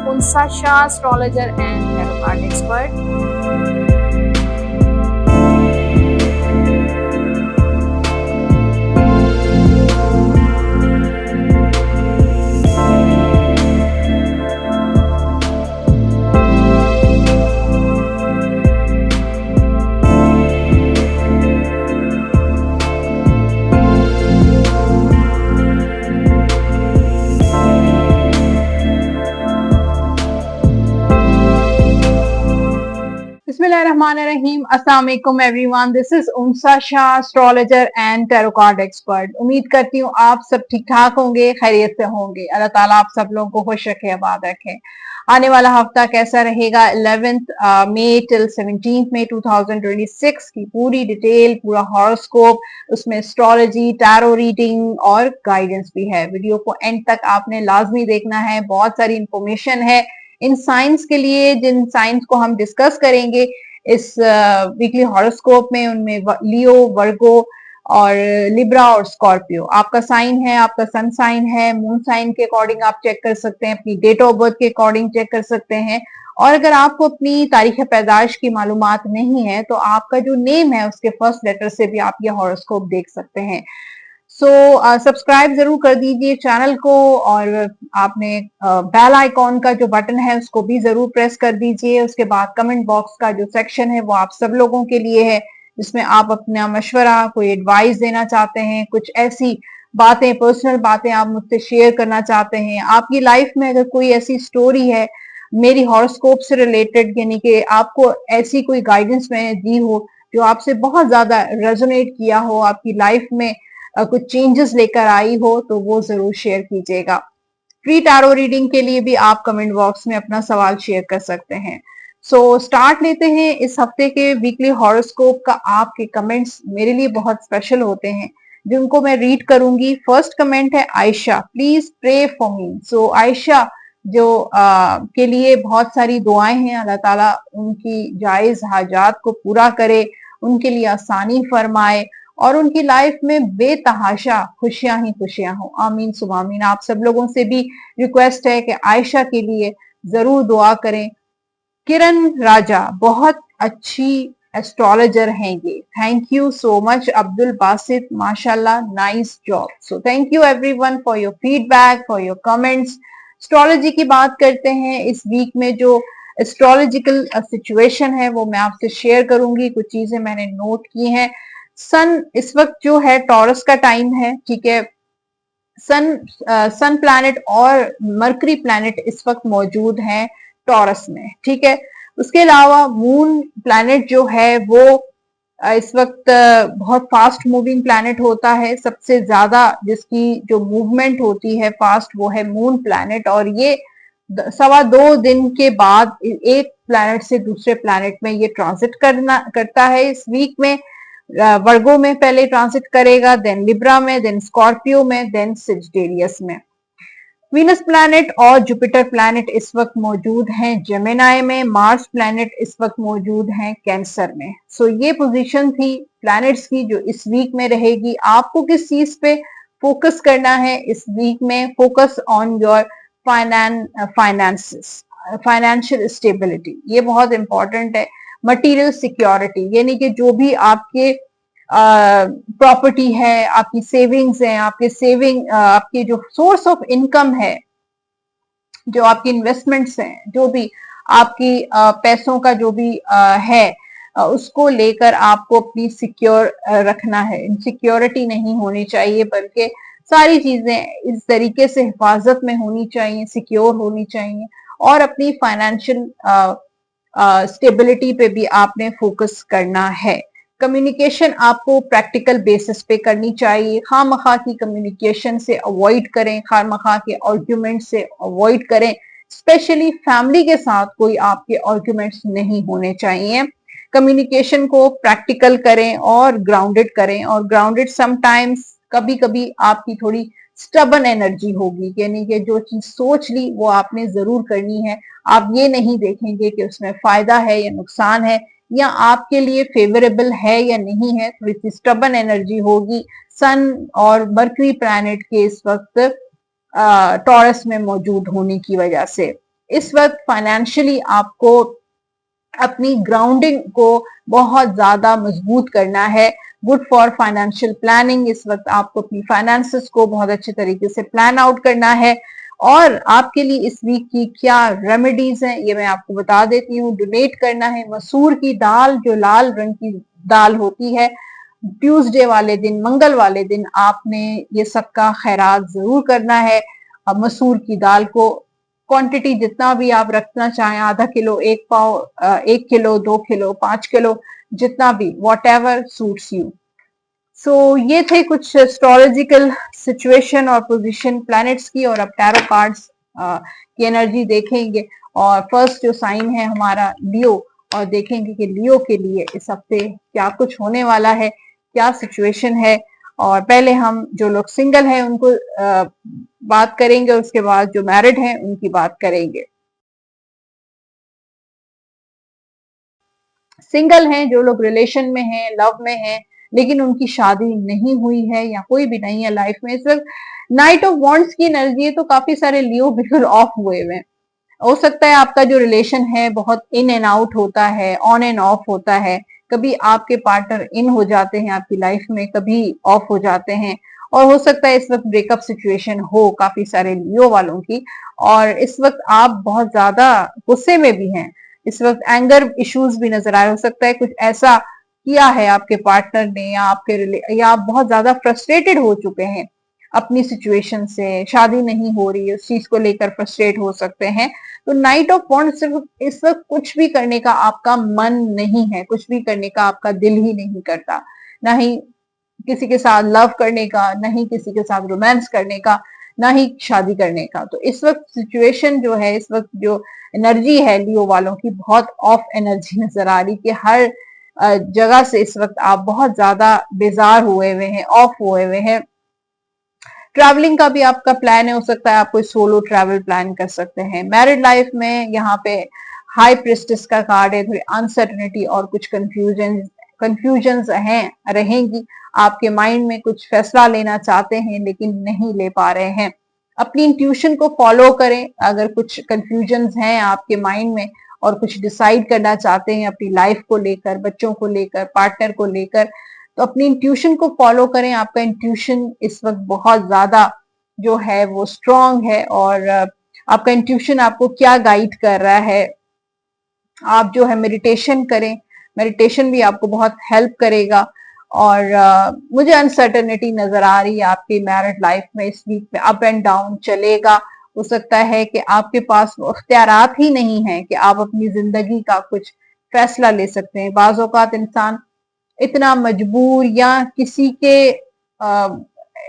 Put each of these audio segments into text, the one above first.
Unsa Shah, astrologer and tarot card expert. बिस्मिल्लाहिर्रहमानिर्रहीम। अस्सलाम वालेकुम एवरीवन, दिस इज उमसा Shah, astrologer and tarot card expert. उम्मीद करती हूँ आप सब ठीक ठाक होंगे, खैरियत से होंगे। अल्लाह ताला आप सब लोगों को खुश रखे, आबाद रखे। आने वाला हफ्ता कैसा रहेगा 11 मई टिल 17 मई 2026 की पूरी डिटेल, पूरा हॉरोस्कोप, उसमें एस्ट्रोलॉजी, टैरो रीडिंग और गाइडेंस भी है। वीडियो को एंड तक आपने लाजमी देखना है, बहुत सारी इंफॉर्मेशन है इन साइंस के लिए, जिन साइंस को हम डिस्कस करेंगे इस वीकली हॉरोस्कोप में। उनमें लियो, वर्गो और लिब्रा और स्कॉर्पियो आपका साइन है, आपका सन साइन है। मून साइन के अकॉर्डिंग आप चेक कर सकते हैं, अपनी डेट ऑफ बर्थ के अकॉर्डिंग चेक कर सकते हैं। और अगर आपको अपनी तारीख पैदाइश की मालूमात नहीं है तो आपका जो नेम है उसके फर्स्ट लेटर से भी आप ये हॉरोस्कोप देख सकते हैं। सो सब्सक्राइब जरूर कर दीजिए चैनल को, और आपने बेल आइकॉन का जो बटन है उसको भी जरूर प्रेस कर दीजिए। उसके बाद कमेंट बॉक्स का जो सेक्शन है वो आप सब लोगों के लिए है, जिसमें आप अपना मशवरा, कोई एडवाइस देना चाहते हैं, कुछ ऐसी बातें, पर्सनल बातें आप मुझसे शेयर करना चाहते हैं। आपकी लाइफ में अगर कोई ऐसी स्टोरी है मेरी हॉरोस्कोप से रिलेटेड, यानी कि आपको ऐसी कोई गाइडेंस मैंने दी हो जो आपसे बहुत ज्यादा रेजोनेट किया हो, आपकी लाइफ में कुछ चेंजेस लेकर आई हो, तो वो जरूर शेयर कीजिएगा। फ्री टैरो रीडिंग के लिए भी आप कमेंट बॉक्स में अपना सवाल शेयर कर सकते हैं। सो स्टार्ट लेते हैं इस हफ्ते के वीकली हॉरोस्कोप का। आपके कमेंट्स मेरे लिए बहुत स्पेशल होते हैं, जिनको मैं रीड करूंगी। फर्स्ट कमेंट है Ayesha, please pray for me. So Ayesha जो के लिए बहुत सारी दुआएं हैं, अल्लाह ताला उनकी जायज हाजात को पूरा करे, उनके लिए आसानी फरमाए और उनकी लाइफ में बेतहाशा खुशियां ही खुशियां हो। आमीन सुबह आमीन। आप सब लोगों से भी रिक्वेस्ट है कि आयशा के लिए जरूर दुआ करें। किरण राजा, बहुत अच्छी एस्ट्रोलॉजर हैं ये, thank you so much. Abdul Basit, माशाल्लाह, nice job. So thank you everyone for your feedback, for your comments. Astrology की बात करते हैं। इस वीक में जो एस्ट्रोलॉजिकल सिचुएशन है वो मैं आपसे शेयर करूंगी। कुछ चीजें मैंने नोट की हैं। सन इस वक्त जो है टॉरस का टाइम है, ठीक है। सन प्लैनेट और मरकरी प्लैनेट इस वक्त मौजूद हैं टॉरस में, ठीक है। उसके अलावा मून प्लैनेट जो है वो इस वक्त बहुत फास्ट मूविंग प्लैनेट होता है। सबसे ज्यादा जिसकी जो मूवमेंट होती है फास्ट, वो है मून प्लैनेट। और ये 2.25 दिन के बाद एक प्लैनेट से दूसरे प्लैनेट में ये ट्रांजिट करता है। इस वीक में वर्गो में पहले ट्रांसिट करेगा, देन लिब्रा में, देन स्कॉर्पियो में, देन सेजिटेरियस में। वीनस प्लैनेट और जुपिटर प्लैनेट इस वक्त मौजूद हैं जेमिनाई में। मार्स प्लैनेट इस वक्त मौजूद हैं कैंसर में। सो ये पोजीशन थी प्लैनेट्स की जो इस वीक में रहेगी। आपको किस चीज पे फोकस करना है इस वीक में? Focus on your finances, financial stability, ये बहुत इंपॉर्टेंट है। मटीरियल सिक्योरिटी, यानी कि जो भी आपके प्रॉपर्टी है, आपकी सेविंग्स है, आपके जो सोर्स ऑफ इनकम है, जो आपकी इन्वेस्टमेंट्स हैं, जो भी आपकी पैसों का जो भी है, उसको लेकर आपको अपनी सिक्योर रखना है। इनसिक्योरिटी नहीं होनी चाहिए, बल्कि सारी चीजें इस तरीके से हिफाजत में होनी चाहिए, सिक्योर होनी चाहिए। और अपनी फाइनेंशियल स्टेबिलिटी पे भी आपने फोकस करना है। कम्युनिकेशन आपको प्रैक्टिकल बेसिस पे करनी चाहिए। खामखा की कम्युनिकेशन से अवॉइड करें, खामखा के आर्ग्यूमेंट से अवॉइड करें। स्पेशली फैमिली के साथ कोई आपके आर्ग्यूमेंट्स नहीं होने चाहिए। कम्युनिकेशन को प्रैक्टिकल करें और ग्राउंडेड करें। और ग्राउंडेड समटाइम्स, कभी कभी आपकी थोड़ी स्टबन एनर्जी होगी, यानी कि जो चीज सोच ली वो आपने जरूर करनी है। आप ये नहीं देखेंगे कि उसमें फायदा है या नुकसान है, या आपके लिए फेवरेबल है या नहीं है। थोड़ी सी स्टबन एनर्जी होगी सन और मरकरी प्लैनेट के इस वक्त टॉरस में मौजूद होने की वजह से। इस वक्त फाइनेंशियली आपको अपनी ग्राउंडिंग को बहुत ज्यादा मजबूत करना है। Good for financial planning. इस वक्त आपको अपनी फाइनेंसेस को बहुत अच्छे तरीके से प्लान आउट करना है। और आपके लिए इस वीक की क्या रेमेडीज हैं ये मैं आपको बता देती हूँ। डोनेट करना है मसूर की दाल, जो लाल रंग की दाल होती है। ट्यूसडे वाले दिन, मंगल वाले दिन आपने ये सबका खैरात जरूर करना है। अब मसूर की दाल को क्वांटिटी जितना भी आप रखना चाहें, आधा किलो, एक पाव, 1 किलो, 2 किलो, 5 किलो, जितना भी, वॉट एवर सूट्स यू। सो ये थे कुछ एस्ट्रोलॉजिकल सिचुएशन और पोजीशन प्लैनेट्स की। और अब टैरो कार्ड्स की एनर्जी देखेंगे। और फर्स्ट जो साइन है हमारा लियो, और देखेंगे कि लियो के लिए इस हफ्ते क्या कुछ होने वाला है, क्या सिचुएशन है। और पहले हम जो लोग सिंगल हैं उनको बात करेंगे, उसके बाद जो मैरिड हैं उनकी बात करेंगे। सिंगल हैं, जो लोग रिलेशन में हैं, लव में हैं, लेकिन उनकी शादी नहीं हुई है या कोई भी नहीं है लाइफ में, इस वक्त नाइट ऑफ वॉन्ड्स की एनर्जी है, तो काफी सारे लियो बिल्कुल ऑफ हुए हुए हैं। हो सकता है आपका जो रिलेशन है बहुत इन एंड आउट होता है, ऑन एंड ऑफ होता है। कभी आपके पार्टनर इन हो जाते हैं आपकी लाइफ में, कभी ऑफ हो जाते हैं। और हो सकता है इस वक्त ब्रेकअप सिचुएशन हो काफी सारे लियो वालों की। और इस वक्त आप बहुत ज्यादा गुस्से में भी हैं। इस वक्त एंगर इश्यूज भी नजर आए। हो सकता है कुछ ऐसा किया है आपके पार्टनर ने, या आप बहुत ज्यादा फ्रस्ट्रेटेड हो चुके हैं अपनी सिचुएशन से, शादी नहीं हो रही है उस चीज को लेकर फ्रस्ट्रेट हो सकते हैं। तो नाइट ऑफ वॉन्ड सिर्फ इस वक्त कुछ भी करने का आपका मन नहीं है, कुछ भी करने का आपका दिल ही नहीं करता, ना ही किसी के साथ लव करने का, ना ही किसी के साथ रोमांस करने का, ना ही शादी करने का। तो इस वक्त सिचुएशन जो है, इस वक्त जो एनर्जी है लियो वालों की, बहुत ऑफ एनर्जी नजर आ रही कि हर जगह से इस वक्त आप बहुत ज्यादा बेजार हुए हुए हैं, ऑफ हुए हुए हैं। ट्रैवलिंग का भी आपका प्लान है, हो सकता है आप कोई सोलो ट्रैवल प्लान कर सकते हैं। मैरिड लाइफ में यहाँ पे हाई प्रिस्टेस का कार्ड है, थोड़ी अनसर्टनिटी और कुछ कंफ्यूजन हैं, रहेंगी। आपके माइंड में कुछ फैसला लेना चाहते हैं लेकिन नहीं ले पा रहे हैं। अपनी इंट्यूशन को फॉलो करें। अगर कुछ कंफ्यूजन हैं आपके माइंड में और कुछ डिसाइड करना चाहते हैं अपनी लाइफ को लेकर, बच्चों को लेकर, पार्टनर को लेकर, तो अपनी इंट्यूशन को फॉलो करें। आपका इंट्यूशन इस वक्त बहुत ज्यादा जो है वो स्ट्रांग है। और आपका इंट्यूशन आपको क्या गाइड कर रहा है, आप जो है मेडिटेशन करें। मेडिटेशन भी आपको बहुत हेल्प करेगा। और मुझे अनसर्टेनिटी नजर आ रही है आपकी मैरिड लाइफ में। इस वीक में अप एंड डाउन चलेगा। हो सकता है कि आपके पास वो इख्तियारात ही नहीं है कि आप अपनी जिंदगी का कुछ फैसला ले सकते हैं। बाज़ औक़ात इंसान इतना मजबूर या किसी के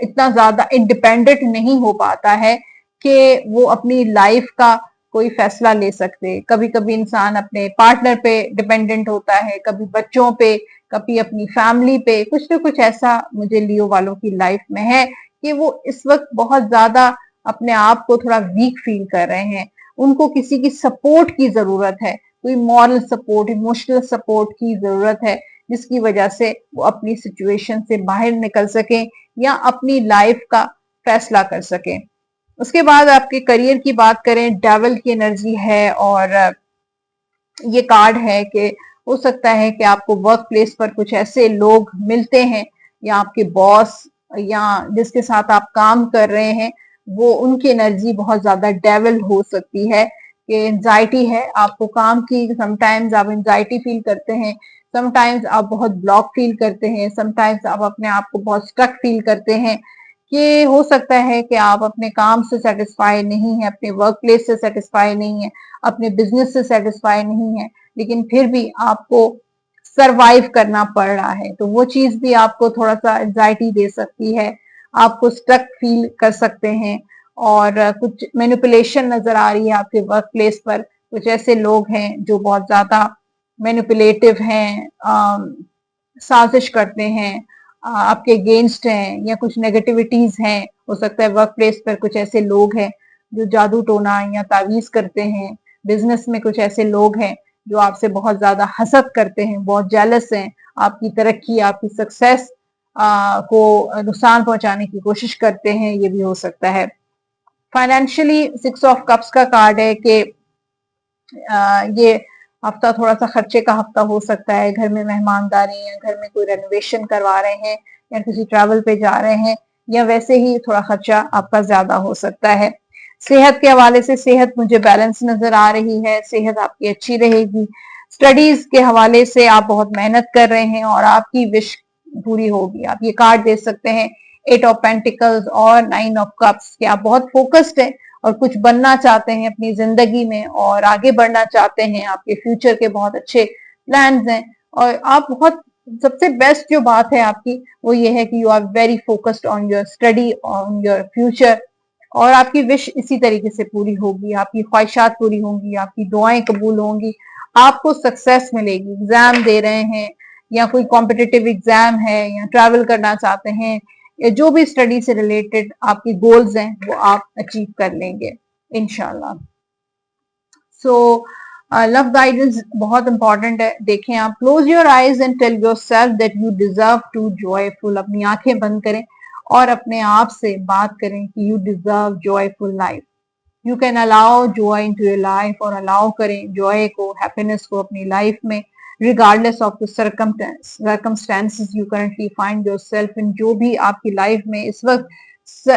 इतना ज्यादा इंडिपेंडेंट नहीं हो पाता है कि वो अपनी लाइफ का कोई फैसला ले सकते। कभी कभी इंसान अपने पार्टनर पे डिपेंडेंट होता है, कभी बच्चों पे, कभी अपनी फैमिली पे। कुछ ना कुछ ऐसा मुझे लियो वालों की लाइफ में है कि वो इस वक्त बहुत ज्यादा अपने आप को थोड़ा वीक फील कर रहे हैं। उनको किसी की सपोर्ट की जरूरत है, कोई मॉरल सपोर्ट, इमोशनल सपोर्ट की जरूरत है, जिसकी वजह से वो अपनी सिचुएशन से बाहर निकल सकें या अपनी लाइफ का फैसला कर सकें। उसके बाद आपके करियर की बात करें, डेविल की एनर्जी है। और ये कार्ड है कि हो सकता है कि आपको वर्क प्लेस पर कुछ ऐसे लोग मिलते हैं, या आपके बॉस, या जिसके साथ आप काम कर रहे हैं, वो उनकी एनर्जी बहुत ज्यादा डेविल हो सकती है कि एंजाइटी है आपको काम की। समटाइम्स आप एंजाइटी फील करते हैं, समटाइम्स आप बहुत ब्लॉक फील करते हैं, समटाइम्स आप अपने आप को बहुत स्टक फील करते हैं। कि हो सकता है कि आप अपने काम से सेटिस्फाई नहीं है, अपने वर्क प्लेस से सेटिस्फाई नहीं है, अपने बिजनेस से सेटिस्फाई नहीं है, लेकिन फिर भी आपको सरवाइव करना पड़ रहा है। तो वो चीज भी आपको थोड़ा सा एंजाइटी दे सकती है, आपको स्टक फील कर सकते हैं। और कुछ मैनिपुलेशन नजर आ रही है आपके वर्क प्लेस पर। कुछ ऐसे लोग हैं जो बहुत ज्यादा मैनिपुलेटिव हैं, साजिश करते हैं, आपके अगेंस्ट हैं, या कुछ नेगेटिविटीज हैं। हो सकता है वर्क प्लेस पर कुछ ऐसे लोग हैं जो जादू टोना या तावीज करते हैं। बिजनेस में कुछ ऐसे लोग हैं जो आपसे बहुत ज्यादा हसद करते हैं, बहुत जेलस हैं, आपकी तरक्की, आपकी सक्सेस को नुकसान पहुंचाने की कोशिश करते हैं। ये भी हो सकता है। फाइनेंशियली 6 ऑफ कप्स का कार्ड है कि ये हफ्ता थोड़ा सा खर्चे का हफ्ता हो सकता है, घर में मेहमानदारी या घर में कोई रेनोवेशन करवा रहे हैं या किसी ट्रैवल पे जा रहे हैं या वैसे ही थोड़ा खर्चा आपका ज्यादा हो सकता है। सेहत के हवाले से सेहत मुझे बैलेंस नजर आ रही है, सेहत आपकी अच्छी रहेगी। स्टडीज के हवाले से आप बहुत मेहनत कर रहे हैं और आपकी विश पूरी होगी। आप ये कार्ड दे सकते हैं 8 ऑफ पेंटिकल्स और 9 ऑफ कप्स कि आप बहुत फोकस्ड हैं और कुछ बनना चाहते हैं अपनी जिंदगी में और आगे बढ़ना चाहते हैं, आपके फ्यूचर के बहुत अच्छे प्लान्स हैं और आप बहुत सबसे बेस्ट जो बात है आपकी वो ये है कि you are very focused on your study, on your future और आपकी विश इसी तरीके से पूरी होगी, आपकी ख्वाहिशात पूरी होंगी, आपकी दुआएं कबूल होंगी, आपको सक्सेस मिलेगी। एग्जाम दे रहे हैं या कोई कॉम्पिटिटिव एग्जाम है या ट्रैवल करना चाहते हैं या जो भी स्टडी से रिलेटेड आपकी गोल्स हैं वो आप अचीव कर लेंगे इंशाल्लाह। सो लव गाइडेंस बहुत इंपॉर्टेंट है। देखें आप, close your eyes and tell yourself that you deserve to joyful. अपनी आंखें बंद करें और अपने आप से बात करें कि you deserve joyful life. You can allow joy in to your life और अलाउ करें जॉय को, हैप्पीनेस को अपनी लाइफ में regardless of the circumstances you currently find yourself in। जो भी आपकी लाइफ में इस वक्त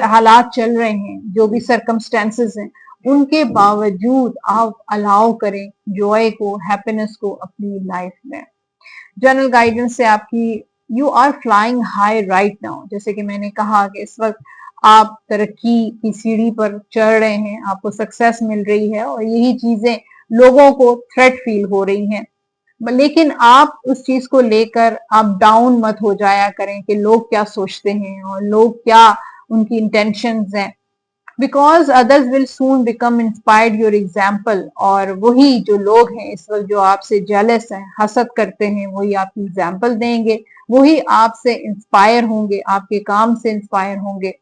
हालात चल रहे हैं, जो भी circumstances हैं, उनके बावजूद आप अलाउ करें जॉय को, हैप्पीनेस को अपनी लाइफ में। जनरल गाइडेंस से आपकी you are flying high right now. जैसे कि मैंने कहा कि इस वक्त आप तरक्की की सीढ़ी पर चढ़ रहे हैं, आपको सक्सेस मिल रही है और यही चीजें लोगों को थ्रेट फील हो रही हैं, लेकिन आप उस चीज को लेकर आप डाउन मत हो जाया करें कि लोग क्या सोचते हैं और लोग क्या उनकी इंटेंशंस हैं, because others will soon become inspired your example. और वही जो लोग हैं इस वक्त जो आपसे जेलस हैं, हसद करते हैं, वही आपकी एग्जाम्पल देंगे, वही आपसे इंस्पायर होंगे, आपके काम से इंस्पायर होंगे।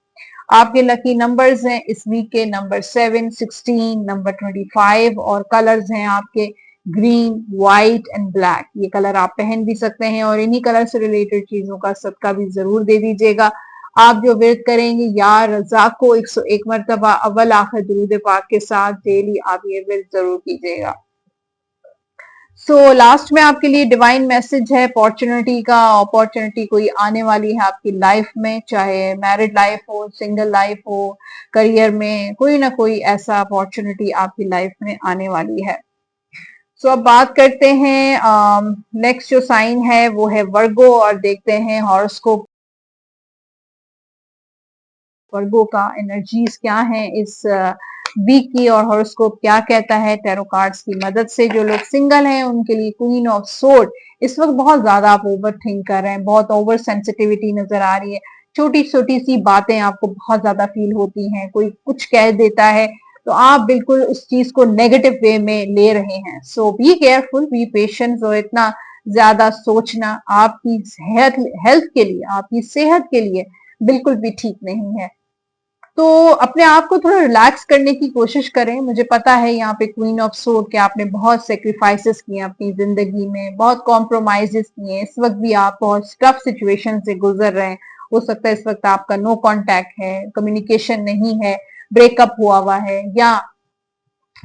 आपके लकी नंबर्स हैं इस वीक के नंबर 7, 16, नंबर 25 और कलर्स हैं आपके ग्रीन, व्हाइट एंड ब्लैक। ये कलर आप पहन भी सकते हैं और इन्हीं कलर से रिलेटेड चीजों का सदका भी जरूर दे दीजिएगा। आप जो विर्द करेंगे या रजा को 101 मरतबा अव्वल आखिर दुरूद पाक के साथ डेली आप ये विर्द जरूर कीजिएगा। लास्ट में आपके लिए डिवाइन मैसेज है अपॉर्चुनिटी का। अपॉर्चुनिटी कोई आने वाली है आपकी लाइफ में, चाहे मैरिड लाइफ हो, सिंगल लाइफ हो, करियर में कोई ना कोई ऐसा अपॉर्चुनिटी आपकी लाइफ में आने वाली है। अब बात करते हैं नेक्स्ट जो साइन है वो है वर्गो और देखते हैं हॉरोस्कोप वर्गो का एनर्जीज क्या है इस वीक की और हॉरोस्कोप क्या कहता है टैरो कार्ड्स की मदद से। जो लोग सिंगल हैं उनके लिए क्वीन ऑफ सोर्ड। इस वक्त बहुत ज्यादा आप ओवर थिंक कर रहे हैं, बहुत ओवर सेंसिटिविटी नजर आ रही है, छोटी छोटी सी बातें आपको बहुत ज्यादा फील होती हैं, कोई कुछ कह देता है तो आप बिल्कुल उस चीज को नेगेटिव वे में ले रहे हैं। सो बी केयरफुल, बी पेशेंस और इतना ज्यादा सोचना आपकी हेल्थ के लिए, आपकी सेहत के लिए बिल्कुल भी ठीक नहीं है। तो अपने आप को थोड़ा रिलैक्स करने की कोशिश करें। मुझे पता है यहाँ पे क्वीन ऑफ सोर्ड के आपने बहुत सेक्रीफाइसेस किए अपनी जिंदगी में, बहुत कॉम्प्रोमाइजेस किए, इस वक्त भी आप बहुत टफ सिचुएशन से गुजर रहे हैं। हो सकता है इस वक्त आपका नो कांटेक्ट है, कम्युनिकेशन नहीं है, ब्रेकअप हुआ है या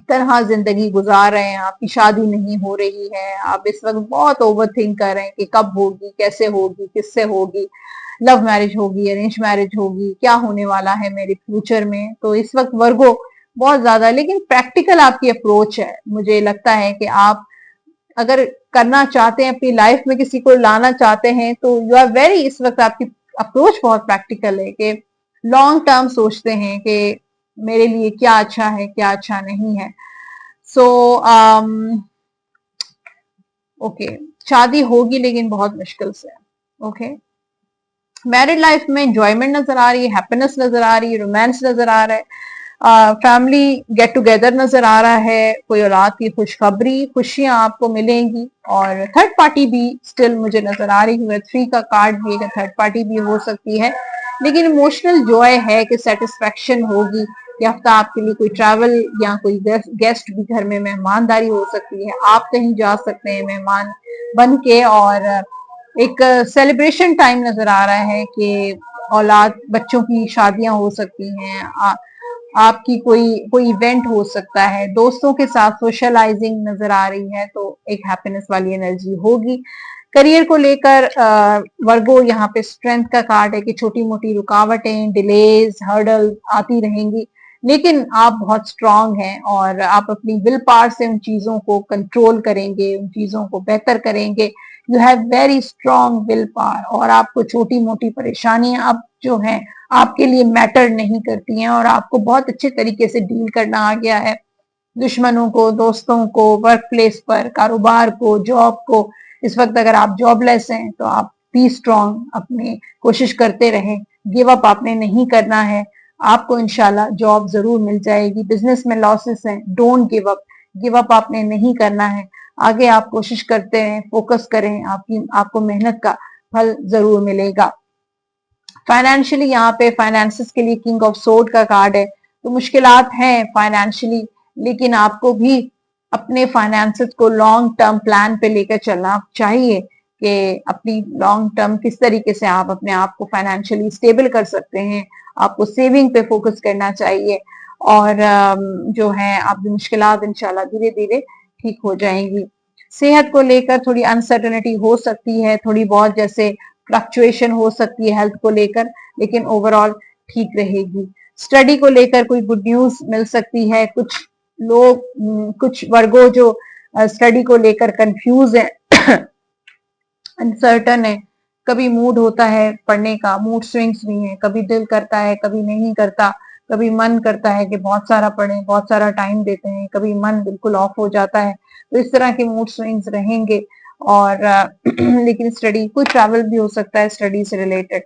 तरह जिंदगी गुजार रहे हैं, आपकी शादी नहीं हो रही है, आप इस वक्त बहुत ओवर थिंक कर रहे हैं कि कब होगी, कैसे होगी, किससे होगी, लव मैरिज होगी, अरेंज मैरिज होगी, क्या होने वाला है मेरे फ्यूचर में। तो इस वक्त वर्गो बहुत ज्यादा, लेकिन प्रैक्टिकल आपकी अप्रोच है। मुझे लगता है कि आप अगर करना चाहते हैं अपनी लाइफ में, किसी को लाना चाहते हैं तो यू आर वेरी, इस वक्त आपकी अप्रोच बहुत प्रैक्टिकल है कि लॉन्ग टर्म सोचते हैं कि मेरे लिए क्या अच्छा है, क्या अच्छा नहीं है। ओके, शादी होगी लेकिन बहुत मुश्किल से। ओके, मैरिड लाइफ में एंजॉयमेंट नजर आ रही है, हैप्पीनेस नजर आ रही है, रोमांस नजर आ रहा है, फैमिली गेट टुगेदर नजर आ रहा है, कोई औलाद की खुशखबरी, खुशियां आपको मिलेंगी और थर्ड पार्टी भी स्टिल मुझे नजर आ रही है। 3 का कार्ड भी है, थर्ड पार्टी भी हो सकती है, लेकिन इमोशनल जॉय है कि सेटिस्फेक्शन होगी। ये हफ्ता आपके लिए कोई ट्रैवल या कोई गेस्ट भी, घर में मेहमानदारी हो सकती है, आप कहीं जा सकते हैं मेहमान बन के और एक सेलिब्रेशन टाइम नजर आ रहा है कि औलाद, बच्चों की शादियां हो सकती हैं, आपकी कोई कोई इवेंट हो सकता है, दोस्तों के साथ सोशलाइजिंग नजर आ रही है, तो एक हैप्पीनेस वाली एनर्जी होगी। करियर को लेकर वर्गो यहाँ पे स्ट्रेंथ का कार्ड है कि छोटी मोटी रुकावटें, डिलेज, हर्डल आती रहेंगी, लेकिन आप बहुत स्ट्रांग हैं और आप अपनी विल पावर से उन चीजों को कंट्रोल करेंगे, उन चीजों को बेहतर करेंगे। You have very strong will power और आपको छोटी मोटी परेशानियां अब जो हैं आपके लिए मैटर नहीं करती हैं और आपको बहुत अच्छे तरीके से डील करना आ गया है। दुश्मनों को, दोस्तों को, वर्क प्लेस पर, कारोबार को, जॉब को, इस वक्त अगर आप जॉबलेस हैं तो आप बी स्ट्रांग, अपनी कोशिश करते रहें, गिव अप आपने नहीं करना है, आपको इंशाल्लाह जॉब जरूर मिल जाएगी। बिजनेस में लॉसेस हैं, डोंट गिव अप आपने नहीं करना है, आगे आप कोशिश करते हैं, फोकस करें, आपको मेहनत का फल जरूर मिलेगा। फाइनेंशियली यहाँ पे फाइनेंसेस के लिए किंग ऑफ सोर्ड का कार्ड है, तो मुश्किलात हैं फाइनेंशियली, लेकिन आपको भी अपने फाइनेंसेस को लॉन्ग टर्म प्लान पे लेकर चलना चाहिए कि अपनी लॉन्ग टर्म किस तरीके से आप अपने आप को फाइनेंशियली स्टेबल कर सकते हैं। आपको सेविंग पे फोकस करना चाहिए और जो है आपकी मुश्किलात इंशाल्लाह धीरे धीरे ठीक हो जाएंगी। सेहत को लेकर थोड़ी अनसर्टनिटी हो सकती है, थोड़ी बहुत जैसे फ्लक्चुएशन हो सकती है हेल्थ को लेकर, लेकिन ओवरऑल ठीक रहेगी। स्टडी को लेकर कोई गुड न्यूज मिल सकती है। कुछ लोग, कुछ वर्गो जो स्टडी को लेकर कंफ्यूज है, अनसर्टन है, कभी मूड होता है पढ़ने का, मूड स्विंग्स भी हैं, कभी दिल करता है, कभी नहीं करता, कभी मन करता है कि बहुत सारा पढ़ें, बहुत सारा टाइम देते हैं, कभी मन बिल्कुल ऑफ हो जाता है, तो इस तरह के मूड स्विंग्स रहेंगे। और लेकिन स्टडी, कुछ ट्रैवल भी हो सकता है स्टडी से रिलेटेड।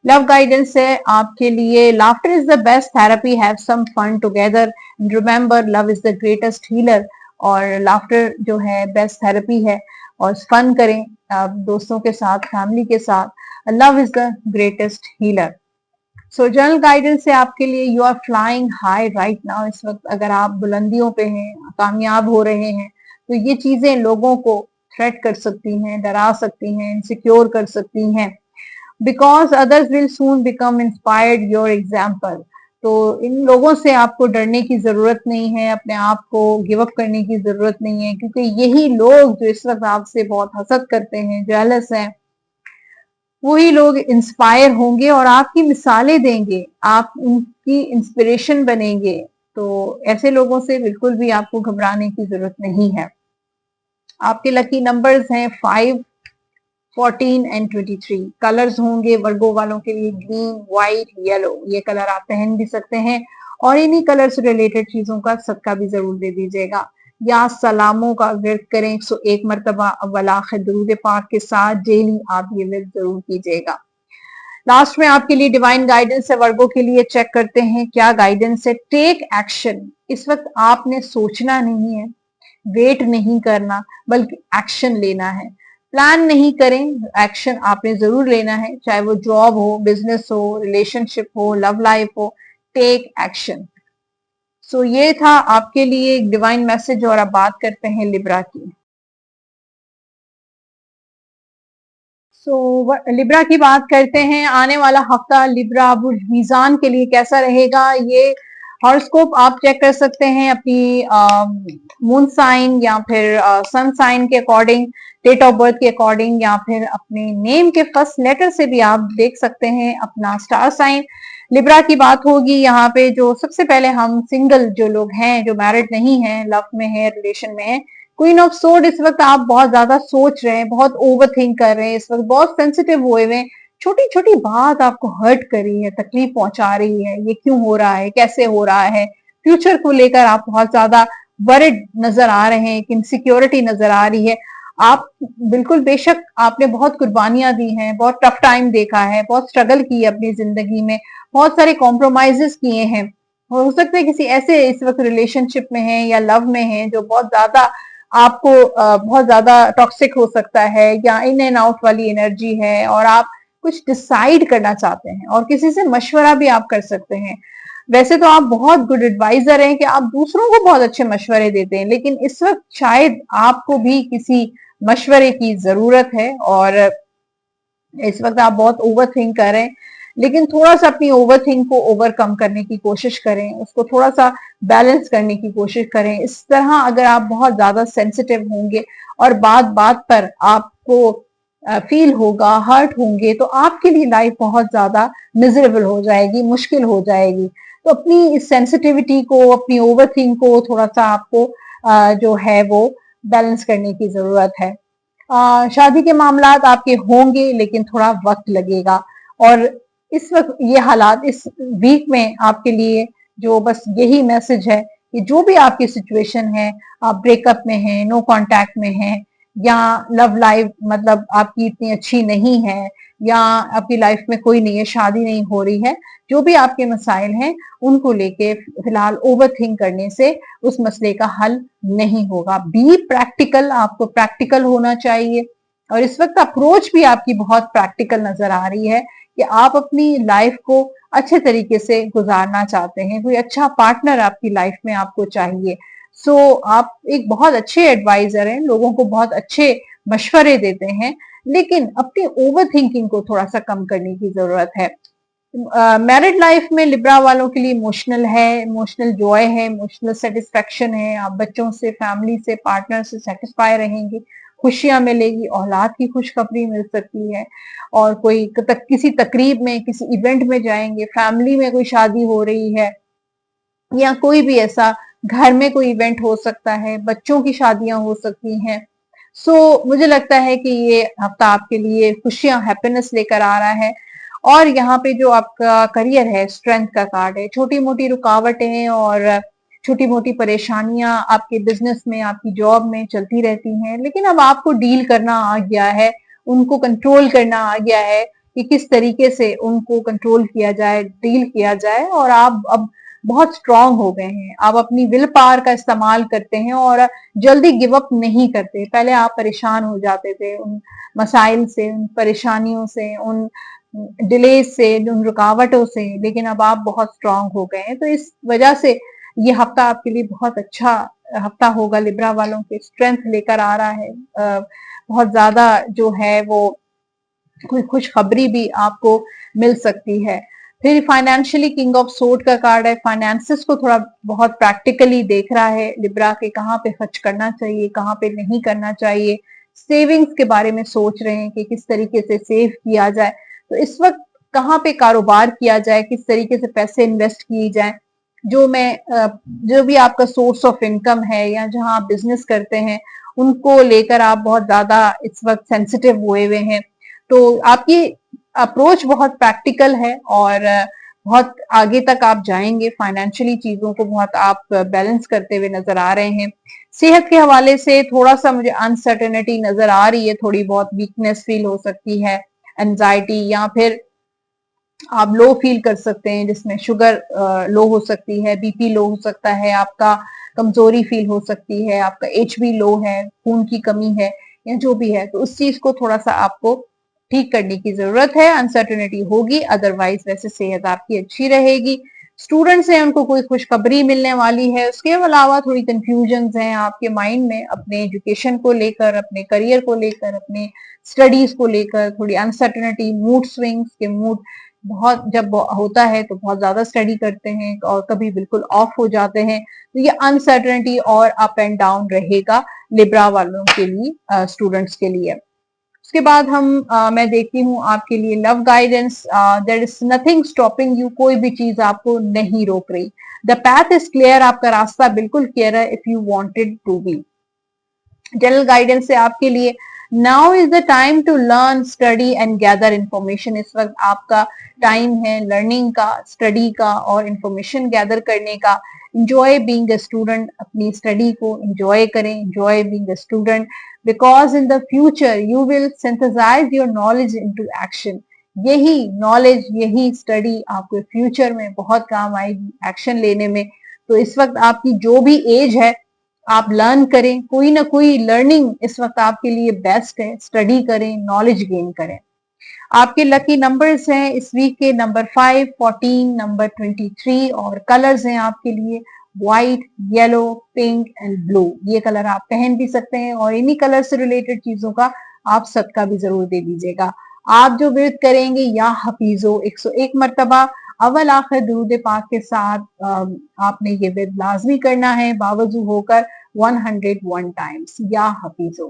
लव गाइडेंस है आपके लिए, laughter is the best therapy, have some fun together, remember love is the greatest healer. और लाफ्टर जो है बेस्ट थेरेपी है और फन करें दोस्तों के साथ, फैमिली के साथ, love is the greatest healer. So general guidance है आपके लिए, you are flying high right now, इस वक्त अगर आप बुलंदियों पे हैं, कामयाब हो रहे हैं, तो ये चीजें लोगों को थ्रेट कर सकती हैं, डरा सकती हैं, इनसिक्योर कर सकती हैं। Because others will soon become inspired your example, तो इन लोगों से आपको डरने की जरूरत नहीं है, अपने आप को गिव अप करने की जरूरत नहीं है, क्योंकि यही लोग जो इस वक्त आपसे बहुत हसद करते हैं, जेलस हैं, वही लोग इंस्पायर होंगे और आपकी मिसालें देंगे, आप उनकी इंस्पिरेशन बनेंगे। तो ऐसे लोगों से बिल्कुल भी आपको घबराने की जरूरत नहीं है। आपके लकी नंबर्स हैं 5, 14 एंड 23। कलर्स होंगे वर्गो वालों के लिए ग्रीन, व्हाइट, येलो, ये कलर आप पहन भी सकते हैं और इन्हीं कलर से रिलेटेड चीजों का सदका भी जरूर दे दीजिएगा। या सलामों का विर्द करें 101 मरतबा अव्वल आखिर दुरूद पाक के साथ, डेली आप ये विर्द जरूर कीजिएगा। लास्ट में आपके लिए डिवाइन गाइडेंस है वर्गो के लिए, चेक करते हैं क्या गाइडेंस है। टेक एक्शन, इस वक्त आपने सोचना नहीं है, वेट नहीं करना, बल्कि एक्शन लेना है। प्लान नहीं करें, एक्शन आपने जरूर लेना है, चाहे वो जॉब हो, बिजनेस हो, रिलेशनशिप हो, लव लाइफ हो, टेक एक्शन। सो ये था आपके लिए एक डिवाइन मैसेज और अब बात करते हैं लिब्रा की। लिब्रा की बात करते हैं। आने वाला हफ्ता लिब्रा बुर्ज मीजान के लिए कैसा रहेगा, ये हॉरोस्कोप आप चेक कर सकते हैं अपनी मून साइन या फिर सन साइन के अकॉर्डिंग, डेट ऑफ बर्थ के अकॉर्डिंग, या फिर अपने नेम के फर्स्ट लेटर से भी आप देख सकते हैं अपना स्टार साइन। लिब्रा की बात होगी यहाँ पे। जो सबसे पहले हम सिंगल जो लोग हैं, जो मैरिड नहीं हैं, लव में है, रिलेशन में है, क्वीन ऑफ सोर्ड, इस वक्त आप बहुत ज्यादा सोच रहे हैं, बहुत ओवर थिंक कर रहे हैं, इस वक्त बहुत सेंसिटिव हुए हुए हैं, छोटी छोटी बात आपको हर्ट कर रही है, तकलीफ पहुंचा रही है, ये क्यों हो रहा है, कैसे हो रहा है। फ्यूचर को लेकर आप बहुत ज्यादा वरिड नजर आ रहे हैं, इनसिक्योरिटी नजर आ रही है। आप बिल्कुल, बेशक आपने बहुत कुर्बानियां दी हैं, बहुत टफ टाइम देखा है, बहुत स्ट्रगल की है अपनी जिंदगी में, बहुत सारे कॉम्प्रोमाइजेस किए हैं। हो सकता है किसी ऐसे इस वक्त रिलेशनशिप में है या लव में है जो बहुत ज्यादा आपको बहुत ज्यादा टॉक्सिक हो सकता है, या इन एंड आउट वाली एनर्जी है, और आप कुछ डिसाइड करना चाहते हैं और किसी से मशवरा भी आप कर सकते हैं। वैसे तो आप बहुत गुड एडवाइजर हैं कि आप दूसरों को बहुत अच्छे मशवरे देते हैं, लेकिन इस वक्त शायद आपको भी किसी मशवरे की जरूरत है और इस वक्त आप बहुत ओवर थिंक कर रहे हैं। लेकिन थोड़ा सा अपनी ओवरथिंक को ओवरकम करने की कोशिश करें, उसको थोड़ा सा बैलेंस करने की कोशिश करें। इस तरह अगर आप बहुत ज्यादा सेंसिटिव होंगे और बात बात पर आपको फील होगा, हर्ट होंगे, तो आपके लिए लाइफ बहुत ज्यादा मिजरेबल हो जाएगी, मुश्किल हो जाएगी। तो अपनी इस सेंसिटिविटी को, अपनी ओवरथिंक को थोड़ा सा आपको जो है वो बैलेंस करने की जरूरत है। शादी के मामलात आपके होंगे लेकिन थोड़ा वक्त लगेगा, और इस वक्त ये हालात इस वीक में आपके लिए जो बस यही मैसेज है कि जो भी आपकी सिचुएशन है, आप ब्रेकअप में हैं, नो कांटेक्ट में हैं, या लव लाइफ मतलब आपकी इतनी अच्छी नहीं है, या आपकी लाइफ में कोई नहीं है, शादी नहीं हो रही है, जो भी आपके मसाइल हैं उनको लेके फिलहाल ओवर थिंक करने से उस मसले का हल नहीं होगा। बी प्रैक्टिकल, आपको प्रैक्टिकल होना चाहिए, और इस वक्त अप्रोच भी आपकी बहुत प्रैक्टिकल नजर आ रही है कि आप अपनी लाइफ को अच्छे तरीके से गुजारना चाहते हैं, कोई अच्छा पार्टनर आपकी लाइफ में आपको चाहिए। आप एक बहुत अच्छे एडवाइजर हैं, लोगों को बहुत अच्छे मशवरे देते हैं, लेकिन अपनी ओवर थिंकिंग को थोड़ा सा कम करने की जरूरत है। मैरिड लाइफ में लिब्रा वालों के लिए इमोशनल है, इमोशनल जॉय है, इमोशनल सेटिस्फेक्शन है, आप बच्चों से, फैमिली से, पार्टनर से सेटिस्फाई रहेंगे, खुशियां मिलेगी, औलाद की खुशखबरी मिल सकती है, और कोई किसी तकरीब में, किसी इवेंट में जाएंगे, फैमिली में कोई शादी हो रही है, या कोई भी ऐसा घर में कोई इवेंट हो सकता है, बच्चों की शादियां हो सकती हैं। मुझे लगता है कि ये हफ्ता आपके लिए खुशियां, हैप्पीनेस लेकर आ रहा है। और यहाँ पे जो आपका करियर है, स्ट्रेंथ का कार्ड है। छोटी मोटी रुकावटें और छोटी मोटी परेशानियां आपके बिजनेस में, आपकी जॉब में चलती रहती हैं, लेकिन अब आपको डील करना आ गया है, उनको कंट्रोल करना आ गया है कि किस तरीके से उनको कंट्रोल किया जाए, डील किया जाए, और आप अब बहुत स्ट्रांग हो गए हैं। आप अपनी विल पावर का इस्तेमाल करते हैं और जल्दी गिव अप नहीं करते। पहले आप परेशान हो जाते थे उन मसाइल से, उन परेशानियों से, उन डिले से, उन रुकावटों से, लेकिन अब आप बहुत स्ट्रांग हो गए हैं। तो इस वजह से ये हफ्ता आपके लिए बहुत अच्छा हफ्ता होगा। लिब्रा वालों के स्ट्रेंथ लेकर आ रहा है। बहुत ज्यादा जो है वो कोई खुशखबरी भी आपको मिल सकती है। फिर फाइनेंशियली किंग ऑफ सोर्ड का कार्ड है। फाइनेंसेस को थोड़ा बहुत प्रैक्टिकली देख रहा है लिब्रा के, कहाँ पे खर्च करना चाहिए, कहाँ पे नहीं करना चाहिए। सेविंग्स के बारे में सोच रहे हैं कि किस तरीके से सेव किया जाए। तो इस वक्त कहाँ पे कारोबार किया जाए, किस तरीके से पैसे इन्वेस्ट किए जाए। जो भी आपका सोर्स ऑफ इनकम है या जहां आप बिजनेस करते हैं, उनको लेकर आप बहुत ज्यादा इस वक्त सेंसिटिव हुए हुए हैं। तो आपकी अप्रोच बहुत प्रैक्टिकल है और बहुत आगे तक आप जाएंगे। फाइनेंशियली चीजों को बहुत आप बैलेंस करते हुए नजर आ रहे हैं। सेहत के हवाले से थोड़ा सा मुझे अनसर्टेनिटी नजर आ रही है, थोड़ी बहुत वीकनेस फील हो सकती है, एंजाइटी, या फिर आप लो फील कर सकते हैं, जिसमें शुगर लो हो सकती है, बीपी लो हो सकता है, आपका कमजोरी फील हो सकती है, आपका एचबी लो है, खून की कमी है, या जो भी है। तो उस चीज को थोड़ा सा आपको ठीक करने की जरूरत है। अनसर्टेनिटी होगी, अदरवाइज वैसे सेहत आपकी अच्छी रहेगी। स्टूडेंट्स हैं, उनको कोई खुशखबरी मिलने वाली है। उसके अलावा थोड़ी कंफ्यूजन हैं आपके माइंड में अपने एजुकेशन को लेकर, अपने करियर को लेकर, अपने स्टडीज को लेकर, थोड़ी अनसर्टेनिटी, मूड स्विंग्स के मूड बहुत जब होता है तो बहुत ज्यादा स्टडी करते हैं और कभी बिल्कुल ऑफ हो जाते हैं। तो ये अनसर्टेनिटी और अप एंड डाउन रहेगा लिब्रा वालों के लिए, स्टूडेंट्स के लिए। उसके बाद मैं देखती हूँ आपके लिए love guidance. There is nothing stopping you, कोई भी चीज आपको नहीं रोक रही। द पैथ इज क्लियर, आपका रास्ता बिल्कुल क्लियर है, if you wanted to be. General guidance है आपके लिए, now is the time to learn, study and gather information. इस वक्त आपका टाइम है लर्निंग का, स्टडी का और इंफॉर्मेशन गैदर करने का। इंजॉय बीइंग अ स्टूडेंट, अपनी स्टडी को इंजॉय करें, enjoy being a student, because in the future you will synthesise your knowledge into action. यही नॉलेज, यही स्टडी आपके फ्यूचर में बहुत काम आएगी एक्शन लेने में। तो इस वक्त आपकी जो भी एज है, आप लर्न करें, कोई ना कोई लर्निंग इस वक्त आपके लिए बेस्ट है। स्टडी करें, नॉलेज गेन करें। आपके लकी नंबर्स हैं इस वीक के नंबर 5, 14, नंबर 23, और कलर्स हैं आपके लिए white, yellow, pink and blue. ये कलर आप पहन भी सकते हैं और इन्हीं कलर से रिलेटेड चीजों का आप सदका भी जरूर दे दीजिएगा। आप जो विर्द करेंगे या हफीजो 101 मरतबा अव्वल आखिर दुरूद पाक के साथ आपने ये विर्द लाजमी करना है बावजू होकर 101 टाइम्स या हफीजो।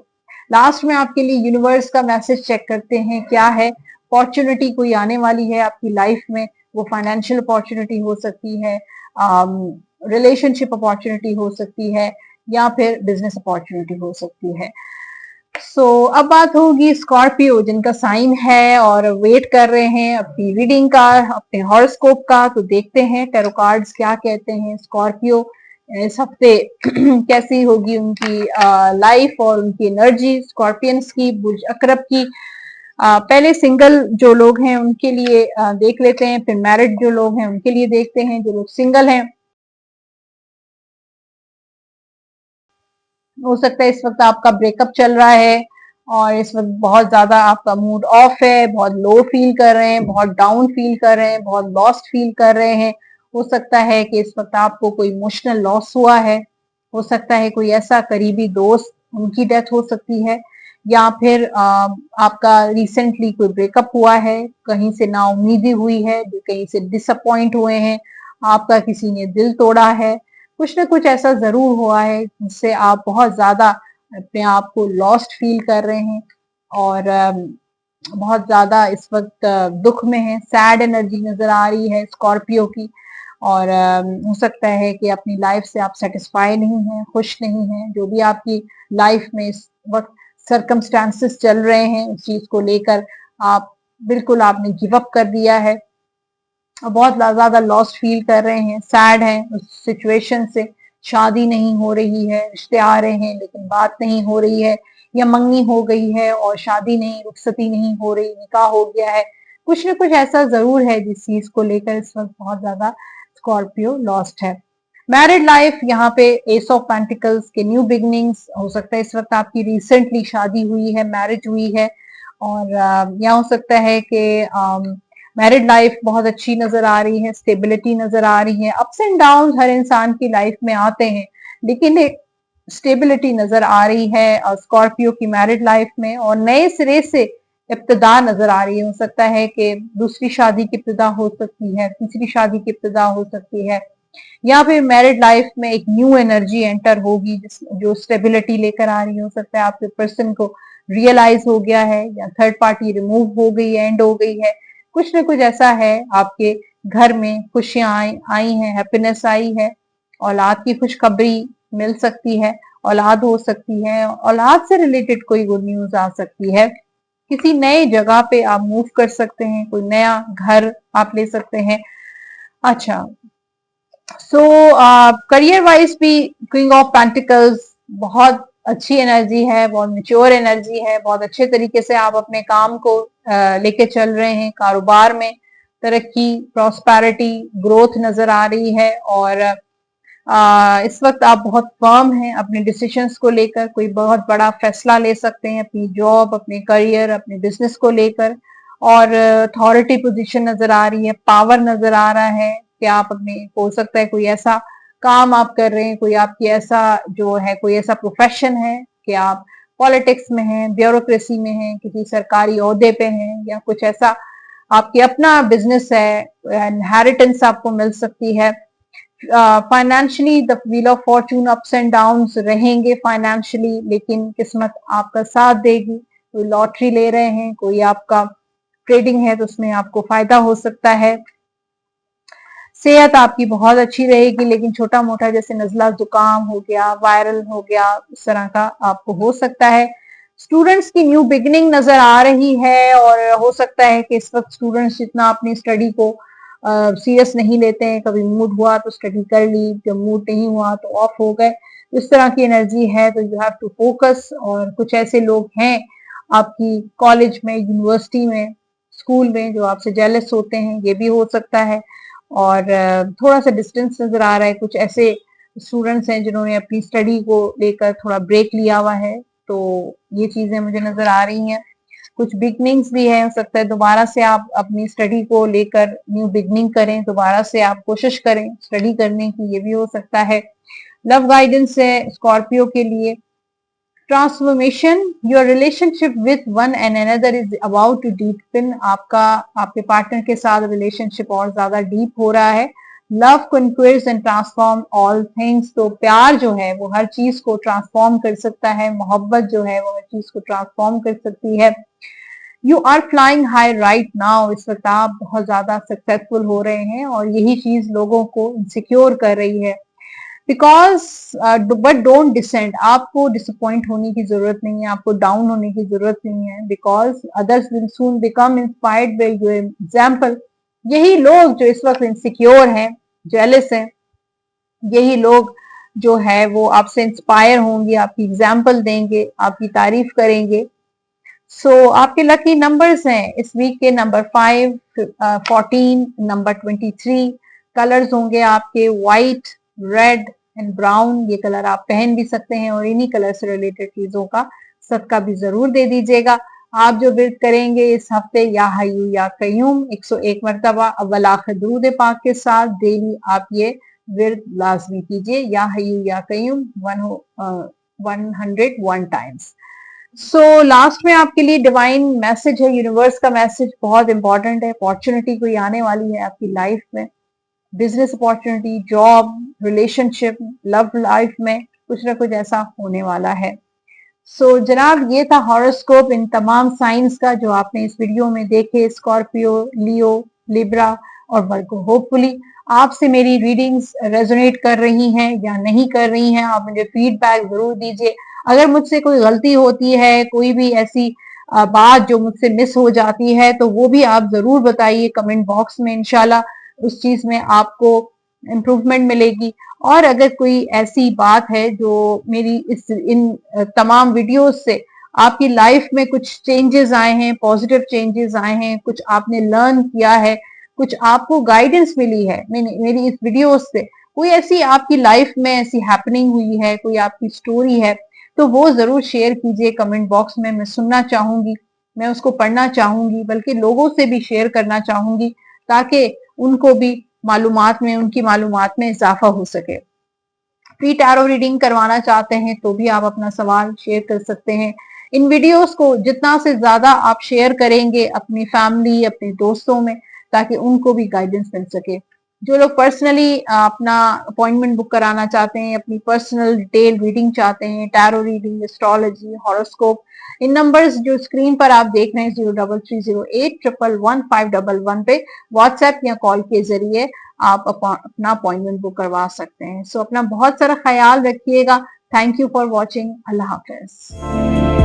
लास्ट में आपके लिए यूनिवर्स का मैसेज चेक करते हैं क्या है। अपॉर्चुनिटी कोई आने वाली है आपकी लाइफ में, वो फाइनेंशियल अपॉर्चुनिटी हो सकती है, रिलेशनशिप अपॉर्चुनिटी हो सकती है, या फिर बिजनेस अपॉर्चुनिटी हो सकती है। अब बात होगी स्कॉर्पियो जिनका साइन है और वेट कर रहे हैं अपनी रीडिंग का, अपने हॉरोस्कोप का। तो देखते हैं टैरो कार्ड्स क्या कहते हैं स्कॉर्पियो इस हफ्ते कैसी होगी उनकी लाइफ और उनकी एनर्जी। स्कॉर्पियंस की, बुर्ज अकरब की। पहले सिंगल जो लोग हैं उनके लिए देख लेते हैं, फिर मैरिड जो लोग हैं उनके लिए देखते हैं। जो लोग सिंगल हैं, हो सकता है इस वक्त आपका ब्रेकअप चल रहा है और इस वक्त बहुत ज्यादा आपका मूड ऑफ है, बहुत लो फील कर रहे हैं, बहुत डाउन फील कर रहे हैं, बहुत लॉस्ट फील कर रहे हैं। हो सकता है कि इस वक्त आपको कोई इमोशनल लॉस हुआ है, हो सकता है कोई ऐसा करीबी दोस्त उनकी डेथ हो सकती है, या फिर आपका रिसेंटली कोई ब्रेकअप हुआ है, कहीं से नाउम्मीदी हुई है, कहीं से डिसअपॉइंट हुए हैं, आपका किसी ने दिल तोड़ा है। कुछ ना कुछ ऐसा जरूर हुआ है जिससे आप बहुत ज्यादा अपने आप को लॉस्ट फील कर रहे हैं और बहुत ज्यादा इस वक्त दुख में है। सैड एनर्जी नजर आ रही है स्कॉर्पियो की, और हो सकता है कि अपनी लाइफ से आप सेटिस्फाई नहीं हैं, खुश नहीं हैं। जो भी आपकी लाइफ में इस वक्त सरकमस्टांसेस चल रहे हैं उस चीज को लेकर आप बिल्कुल आपने गिव अप कर दिया है, बहुत ज्यादा लॉस्ट फील कर रहे हैं, सैड हैं उस सिचुएशन से। शादी नहीं हो रही है, रिश्ते आ रहे हैं लेकिन बात नहीं हो रही है, या मंगनी हो गई है और शादी नहीं, रुखसती नहीं हो रही, निकाह हो गया है। कुछ ना कुछ ऐसा जरूर है जिस चीज को लेकर इस वक्त बहुत ज्यादा स्कॉर्पियो लॉस्ट है। मैरिड लाइफ, यहाँ पे एस ऑफ पेंटिकल्स के न्यू बिगनिंग्स। हो सकता है इस वक्त आपकी रिसेंटली शादी हुई है, मैरिज हुई है, और यहाँ हो सकता है कि मैरिड लाइफ बहुत अच्छी नजर आ रही है, स्टेबिलिटी नजर आ रही है। अप्स एंड डाउन हर इंसान की लाइफ में आते हैं, लेकिन एक स्टेबिलिटी नजर आ रही है स्कॉर्पियो की मैरिड लाइफ में, और नए सिरे से इब्तिदा नजर आ रही है। हो सकता है कि दूसरी शादी की इब्तिदा हो सकती है, तीसरी शादी की इब्तिदा हो सकती है, या फिर मैरिड लाइफ में एक न्यू एनर्जी एंटर होगी जो स्टेबिलिटी लेकर आ रही है। हो सकता है आपके पर्सन को रियलाइज हो गया है, या थर्ड पार्टी रिमूव हो गई है, एंड हो गई है। कुछ ना कुछ ऐसा है आपके घर में, खुशियां आई हैं, हैप्पीनेस आई है, औलाद की खुशखबरी मिल सकती है, औलाद हो सकती है, औलाद से रिलेटेड कोई गुड न्यूज आ सकती है। किसी नए जगह पे आप मूव कर सकते हैं, कोई नया घर आप ले सकते हैं। अच्छा, सो करियर वाइज भी क्वीन ऑफ पेंटिकल्स बहुत अच्छी एनर्जी है, बहुत मेच्योर एनर्जी है, बहुत अच्छे तरीके से आप अपने काम को लेके चल रहे हैं। कारोबार में तरक्की, प्रॉस्पेरिटी, ग्रोथ नजर आ रही है, और इस वक्त आप बहुत फर्म हैं अपने डिसीजंस को लेकर। कोई बहुत बड़ा फैसला ले सकते हैं अपनी जॉब, अपने करियर, अपने बिजनेस को लेकर, और अथॉरिटी पोजीशन नजर आ रही है, पावर नजर आ रहा है कि आप अपने, हो सकता है कोई ऐसा काम आप कर रहे हैं, कोई आपकी ऐसा जो है, कोई ऐसा प्रोफेशन है कि आप पॉलिटिक्स में हैं, ब्यूरोक्रेसी में हैं, किसी सरकारी ओहदे पे हैं, या कुछ ऐसा आपकी अपना बिजनेस है, इनहेरिटेंस आपको मिल सकती है। Financially the wheel of Fortune ups and downs रहेंगे फाइनेंशियली, लेकिन किस्मत आपका साथ देगी। कोई लॉटरी ले रहे हैं, कोई आपका ट्रेडिंग है तो उसमें आपको फायदा हो सकता है। सेहत आपकी बहुत अच्छी रहेगी, लेकिन छोटा मोटा जैसे नजला जुकाम हो गया, वायरल हो गया, इस तरह का आपको हो सकता है। स्टूडेंट्स की न्यू बिगिनिंग नजर आ रही है, और हो सकता है कि इस वक्त स्टूडेंट्स जितना अपनी स्टडी को सीरियस नहीं लेते हैं, कभी मूड हुआ तो स्टडी कर ली, जब मूड नहीं हुआ तो ऑफ हो गए, इस तरह की एनर्जी है। तो यू हैव टू फोकस। और कुछ ऐसे लोग हैं आपकी कॉलेज में, यूनिवर्सिटी में, स्कूल में जो आपसे जेलस होते हैं, ये भी हो सकता है। और थोड़ा सा डिस्टेंस नजर आ रहा है, कुछ ऐसे स्टूडेंट्स हैं जिन्होंने अपनी स्टडी को लेकर थोड़ा ब्रेक लिया हुआ है, तो ये चीजें मुझे नजर आ रही हैं। कुछ बिगनिंग्स भी है, हो सकता है दोबारा से आप अपनी स्टडी को लेकर न्यू बिगनिंग करें, दोबारा से आप कोशिश करें स्टडी करने की, ये भी हो सकता है। लव गाइडेंस है स्कॉर्पियो के लिए, transformation, your relationship with one and another is about to deepen. आपके पार्टनर के साथ रिलेशनशिप और ज्यादा डीप हो रहा है। Love conquers and transform all things, तो प्यार जो है वो हर चीज को ट्रांसफॉर्म कर सकता है, मोहब्बत जो है वो हर चीज को ट्रांसफॉर्म कर सकती है। You are flying high right now, इस वक्त आप बहुत ज्यादा सक्सेसफुल हो रहे हैं और यही चीज लोगों को इनसिक्योर कर रही है। बिकॉज बट डोंट डिसेंड, आपको डिसअपॉइंट होने की जरूरत नहीं है, आपको डाउन होने की जरूरत नहीं है। Because others will soon become inspired by your example. यही लोग जो इस वक्त इनसिक्योर हैं, जेलस हैं, यही लोग जो है वो आपसे इंस्पायर होंगे, आपकी एग्जाम्पल देंगे, आपकी तारीफ करेंगे। सो आपके लकी नंबर्स हैं इस वीक के नंबर 5, 14, नंबर 23। कलर्स होंगे आपके व्हाइट, रेड एंड ब्राउन। ये कलर आप पहन भी सकते हैं और इन्हीं कलर से रिलेटेड चीजों का सदका भी जरूर दे दीजिएगा। आप जो विर्द करेंगे इस हफ्ते, या हय्यू या कय्यूम 101 मरतबा अव्वल आखिर दुरूद पाक के साथ डेली आप ये विर्द लाजमी कीजिए, या हय्यू या कय्यूम 101 टाइम्स। सो लास्ट में आपके लिए डिवाइन मैसेज है, यूनिवर्स का मैसेज बहुत इंपॉर्टेंट है। अपॉर्चुनिटी कोई आने वाली है आपकी लाइफ में, business opportunity, job, relationship, love life में कुछ ना कुछ ऐसा होने वाला है। सो जनाब, ये था हॉरोस्कोप इन तमाम साइंस का जो आपने इस वीडियो में देखे, स्कॉर्पियो, लियो, लिब्रा और वर्गो। होपफुली आपसे मेरी रीडिंग्स रेजोनेट कर रही हैं या नहीं कर रही हैं, आप मुझे फीडबैक जरूर दीजिए। अगर मुझसे कोई गलती होती है, कोई भी ऐसी बात जो मुझसे मिस हो जाती है, तो वो भी आप जरूर बताइए कमेंट बॉक्स में। इंशाल्लाह उस चीज में आपको इम्प्रूवमेंट मिलेगी। और अगर कोई ऐसी बात है जो मेरी इन तमाम वीडियोस से आपकी लाइफ में कुछ चेंजेस आए हैं, पॉजिटिव चेंजेस आए हैं, कुछ आपने लर्न किया है, कुछ आपको गाइडेंस मिली है मेरी इस वीडियोस से, कोई ऐसी आपकी लाइफ में ऐसी हैपनिंग हुई है, कोई आपकी स्टोरी है, तो वो जरूर शेयर कीजिए कमेंट बॉक्स में। मैं सुनना चाहूंगी, मैं उसको पढ़ना चाहूंगी, बल्कि लोगों से भी शेयर करना चाहूंगी ताकि उनको भी उनकी मालूमात में इजाफा हो सके। फ्री टैरो रीडिंग करवाना चाहते हैं तो भी आप अपना सवाल शेयर कर सकते हैं। इन वीडियोस को जितना से ज्यादा आप शेयर करेंगे अपनी फैमिली, अपने दोस्तों में, ताकि उनको भी गाइडेंस मिल सके। जो लोग पर्सनली अपना अपॉइंटमेंट बुक कराना चाहते हैं, अपनी पर्सनल डिटेल रीडिंग चाहते हैं, टैरो रीडिंग, एस्ट्रोलॉजी, हॉरोस्कोप, इन नंबर्स जो स्क्रीन पर आप देख रहे हैं 0308111511 पे व्हाट्सएप या कॉल के जरिए आप अपना अपॉइंटमेंट बुक करवा सकते हैं। सो अपना बहुत सारा ख्याल रखिएगा। Thank you for watching. Allah Hafiz.